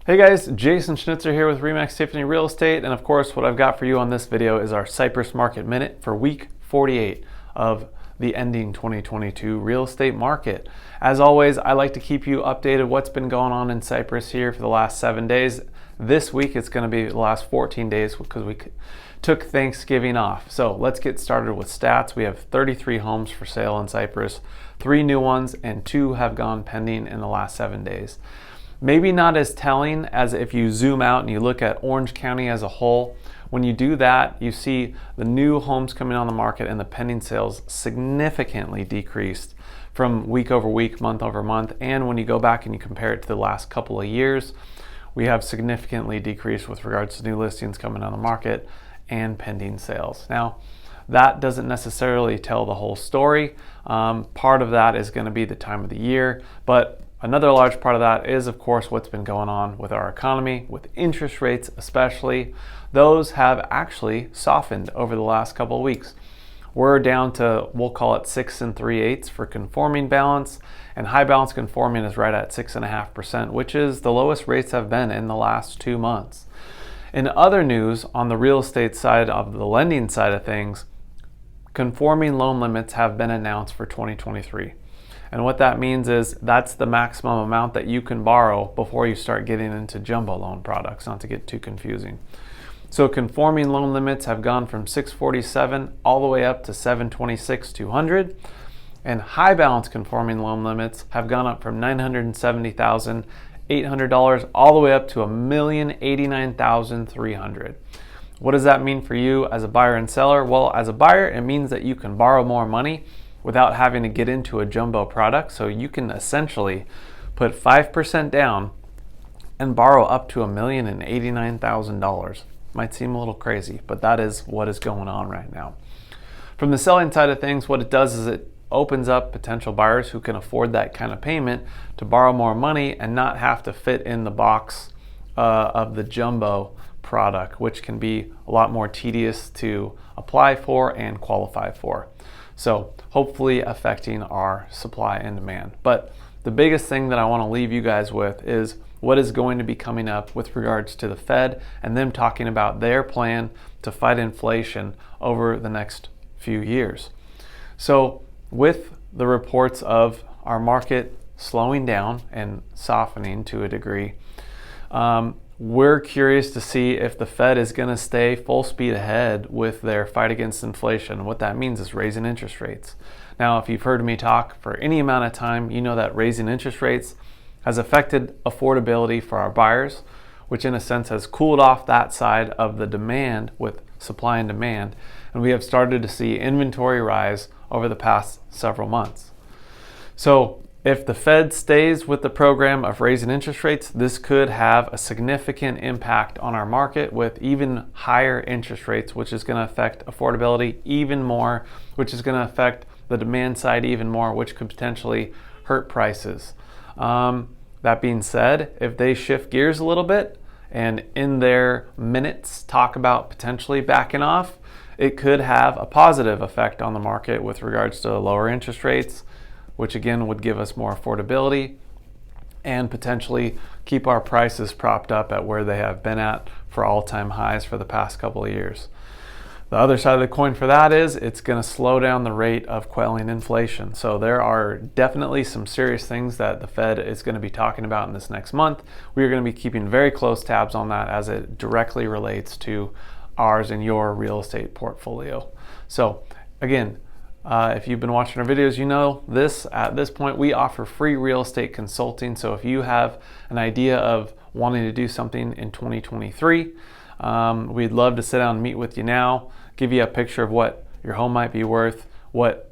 Hey guys, Jason Schnitzer here with Remax Tiffany Real Estate, and of course what I've got for you on this video is our Cypress Market Minute for week 48 of the ending 2022 real estate market. As always, I like to keep you updated what's been going on in Cypress here for the last 7 days. This week it's going to be the last 14 days because we took Thanksgiving off. So let's get started with stats. We have 33 homes for sale in Cypress, 3 new ones, and 2 have gone pending in the last 7 days. Maybe not as telling as if you zoom out and you look at Orange County as a whole. When you do that, you see the new homes coming on the market and the pending sales significantly decreased from week over week, month over month. And when you go back and you compare it to the last couple of years, we have significantly decreased with regards to new listings coming on the market and pending sales. Now, that doesn't necessarily tell the whole story. Part of that is going to be the time of the year, but another large part of that is, of course, what's been going on with our economy, with interest rates especially. Those have actually softened over the last couple of weeks. We're down to, we'll call it 6 3/8 for conforming balance, and high balance conforming is right at 6.5%, which is the lowest rates have been in the last 2 months. In other news, on the real estate side of the lending side of things, conforming loan limits have been announced for 2023. And what that means is that's the maximum amount that you can borrow before you start getting into jumbo loan products, not to get too confusing. So conforming loan limits have gone from 647 all the way up to 726,200, and high balance conforming loan limits have gone up from $970,800 all the way up to $1,089,300. What does that mean for you as a buyer and seller? Well, as a buyer, it means that you can borrow more money without having to get into a jumbo product. So you can essentially put 5% down and borrow up to $1,089,000. Might seem a little crazy, but that is what is going on right now. From the selling side of things, what it does is it opens up potential buyers who can afford that kind of payment to borrow more money and not have to fit in the box of the jumbo product, which can be a lot more tedious to apply for and qualify for. So hopefully affecting our supply and demand. But the biggest thing that I want to leave you guys with is what is going to be coming up with regards to the Fed and them talking about their plan to fight inflation over the next few years. So with the reports of our market slowing down and softening to a degree, we're curious to see if the Fed is going to stay full speed ahead with their fight against inflation. What that means is raising interest rates. Now, if you've heard me talk for any amount of time, you know that raising interest rates has affected affordability for our buyers, which in a sense has cooled off that side of the demand with supply and demand. And we have started to see inventory rise over the past several months. So if the Fed stays with the program of raising interest rates, this could have a significant impact on our market with even higher interest rates, which is going to affect affordability even more, which is going to affect the demand side even more, which could potentially hurt prices. That being said, if they shift gears a little bit and in their minutes talk about potentially backing off, it could have a positive effect on the market with regards to lower interest rates, which again would give us more affordability and potentially keep our prices propped up at where they have been at for all-time highs for the past couple of years. The other side of the coin for that is it's going to slow down the rate of quelling inflation. So there are definitely some serious things that the Fed is going to be talking about in this next month. We are going to be keeping very close tabs on that as it directly relates to ours and your real estate portfolio. So again, if you've been watching our videos, you know this. At this point, we offer free real estate consulting. So if you have an idea of wanting to do something in 2023, we'd love to sit down and meet with you now, give you a picture of what your home might be worth, what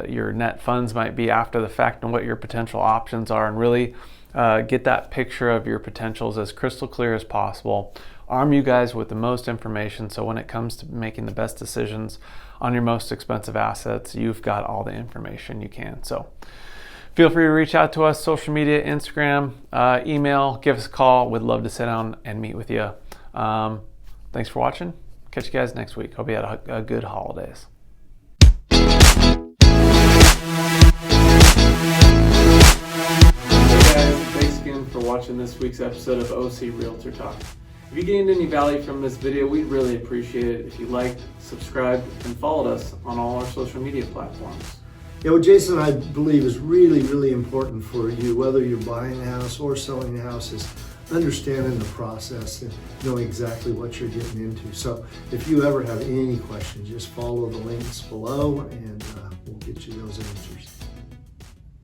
your net funds might be after the fact, and what your potential options are, and really get that picture of your potentials as crystal clear as possible. Arm you guys with the most information so when it comes to making the best decisions on your most expensive assets, you've got all the information you can. So feel free to reach out to us, social media, Instagram, email, give us a call. We'd love to sit down and meet with you. Thanks for watching. Catch you guys next week. Hope you had a good holidays. Hey guys, thanks again for watching watching this week's episode of O.C Realtor Talk. If you gained any value from this video, we'd really appreciate it if you liked, subscribed, and followed us on all our social media platforms. Yeah, what Jason and I believe is really, really important for you, whether you're buying a house or selling a house, is understanding the process and knowing exactly what you're getting into. So if you ever have any questions, just follow the links below and we'll get you those answers.